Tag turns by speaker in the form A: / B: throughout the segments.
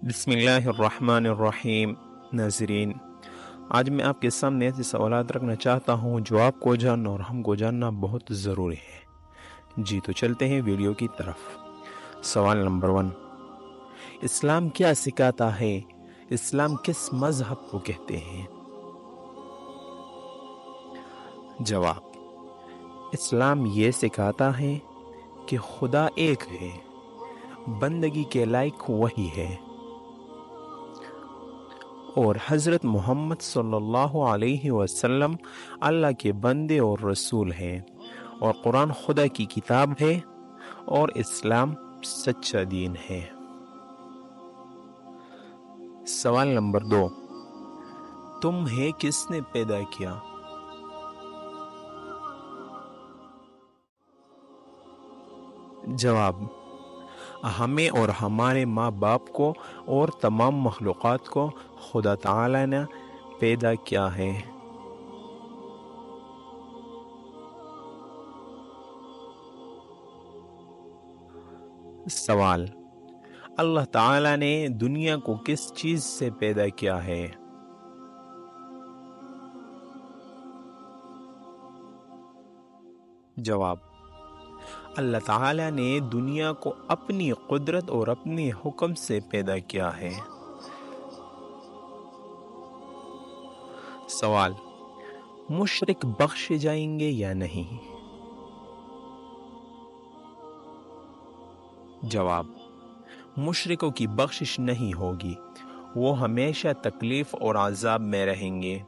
A: بسم اللہ الرحمن الرحیم۔ ناظرین، آج میں آپ کے سامنے ایسے سوالات رکھنا چاہتا ہوں جو آپ کو جاننا اور ہم کو جاننا بہت ضروری ہے۔ جی تو چلتے ہیں ویڈیو کی طرف۔ سوال نمبر 1، اسلام کیا سکھاتا ہے؟ اسلام کس مذہب کو کہتے ہیں؟ جواب، اسلام یہ سکھاتا ہے کہ خدا ایک ہے، بندگی کے لائق وہی ہے، اور حضرت محمد صلی اللہ علیہ وسلم اللہ کے بندے اور رسول ہیں، اور قرآن خدا کی کتاب ہے، اور اسلام سچا دین ہے۔ سوال نمبر 2، تمہیں کس نے پیدا کیا؟ جواب، ہمیں اور ہمارے ماں باپ کو اور تمام مخلوقات کو خدا تعالی نے پیدا کیا ہے۔ سوال، اللہ تعالی نے دنیا کو کس چیز سے پیدا کیا ہے؟ جواب، اللہ تعالی نے دنیا کو اپنی قدرت اور اپنے حکم سے پیدا کیا ہے۔ سوال، مشرک بخشے جائیں گے یا نہیں؟ جواب، مشرکوں کی بخشش نہیں ہوگی، وہ ہمیشہ تکلیف اور عذاب میں رہیں گے۔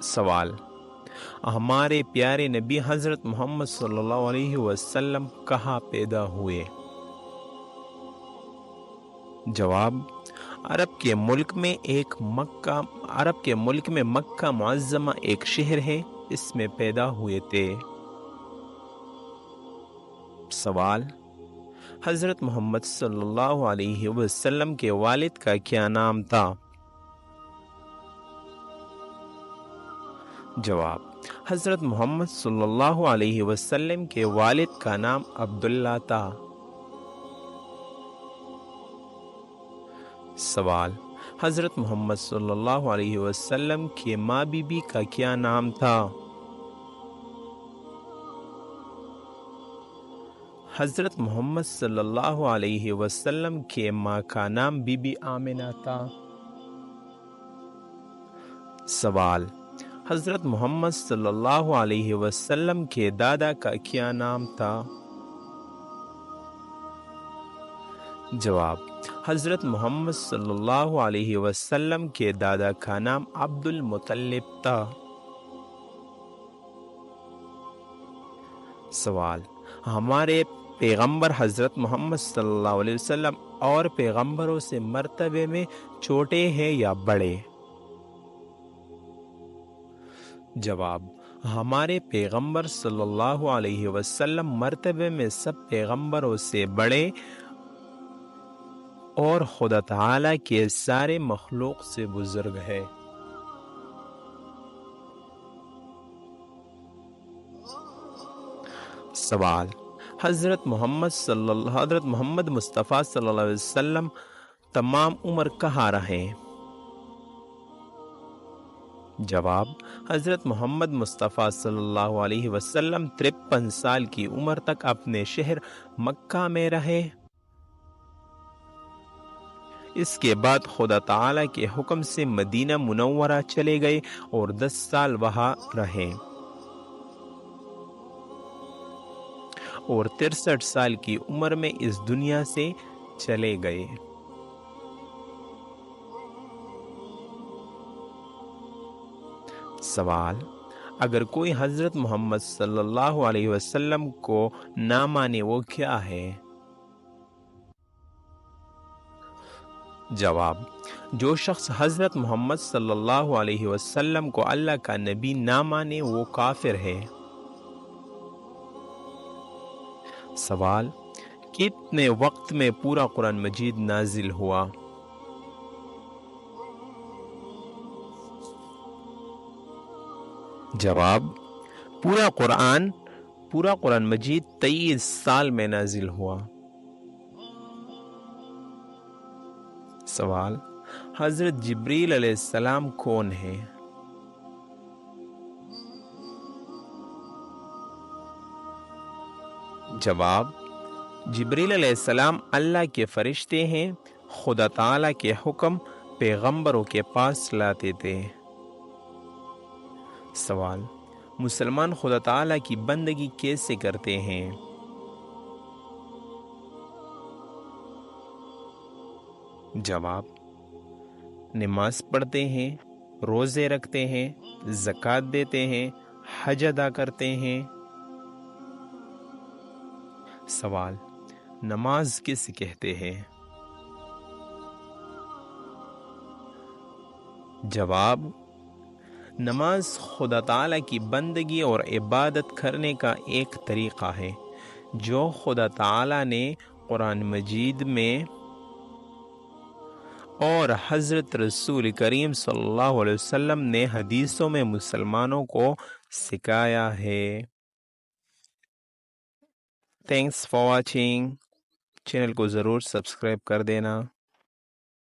A: سوال، ہمارے پیارے نبی حضرت محمد صلی اللہ علیہ وسلم کہاں پیدا ہوئے؟ جواب، عرب کے ملک میں مکہ معظمہ ایک شہر ہے، اس میں پیدا ہوئے تھے۔ سوال، حضرت محمد صلی اللہ علیہ وسلم کے والد کا کیا نام تھا؟ جواب، حضرت محمد صلی اللہ علیہ وسلم کے والد کا نام عبداللہ تھا۔ سوال، حضرت محمد صلی اللہ علیہ وسلم کے ماں بی بی کا کیا نام تھا؟ حضرت محمد صلی اللہ علیہ وسلم کے ماں کا نام بی بی آمنہ تھا۔ سوال، حضرت محمد صلی اللہ علیہ وسلم کے دادا کا کیا نام تھا؟ جواب، حضرت محمد صلی اللہ علیہ وسلم کے دادا کا نام عبد المطلب تھا۔ سوال، ہمارے پیغمبر حضرت محمد صلی اللہ علیہ وسلم اور پیغمبروں سے مرتبے میں چھوٹے ہیں یا بڑے؟ جواب، ہمارے پیغمبر صلی اللہ علیہ وسلم مرتبے میں سب پیغمبروں سے بڑے اور خدا تعالی کے سارے مخلوق سے بزرگ ہے۔ سوال، حضرت محمد مصطفیٰ صلی اللہ علیہ وسلم تمام عمر کہاں رہے؟ جواب، حضرت محمد مصطفیٰ صلی اللہ علیہ وسلم 53 سال کی عمر تک اپنے شہر مکہ میں رہے۔ اس کے بعد خدا تعالی کے حکم سے مدینہ منورہ چلے گئے اور 10 سال وہاں رہے، اور 63 سال کی عمر میں اس دنیا سے چلے گئے۔ سوال، اگر کوئی حضرت محمد صلی اللہ علیہ وسلم کو نہ مانے وہ کیا ہے؟ جواب، جو شخص حضرت محمد صلی اللہ علیہ وسلم کو اللہ کا نبی نہ مانے وہ کافر ہے۔ سوال، کتنے وقت میں پورا قرآن مجید نازل ہوا؟ جواب، پورا قرآن پورا قرآن مجید 23 سال میں نازل ہوا؟ سوال، حضرت جبریل علیہ السلام کون ہیں؟ جواب، جبریل علیہ السلام اللہ کے فرشتے ہیں، خدا تعالیٰ کے حکم پیغمبروں کے پاس لاتے تھے۔ سوال، مسلمان خدا تعالیٰ کی بندگی کیسے کرتے ہیں؟ جواب، نماز پڑھتے ہیں، روزے رکھتے ہیں، زکوٰۃ دیتے ہیں، حج ادا کرتے ہیں۔ سوال، نماز کس کہتے ہیں؟ جواب، نماز خدا تعالیٰ کی بندگی اور عبادت کرنے کا ایک طریقہ ہے جو خدا تعالیٰ نے قرآن مجید میں اور حضرت رسول کریم صلی اللہ علیہ وسلم نے حدیثوں میں مسلمانوں کو سکھایا ہے۔ تھینکس فار واچنگ، چینل کو ضرور سبسکرائب کر دینا۔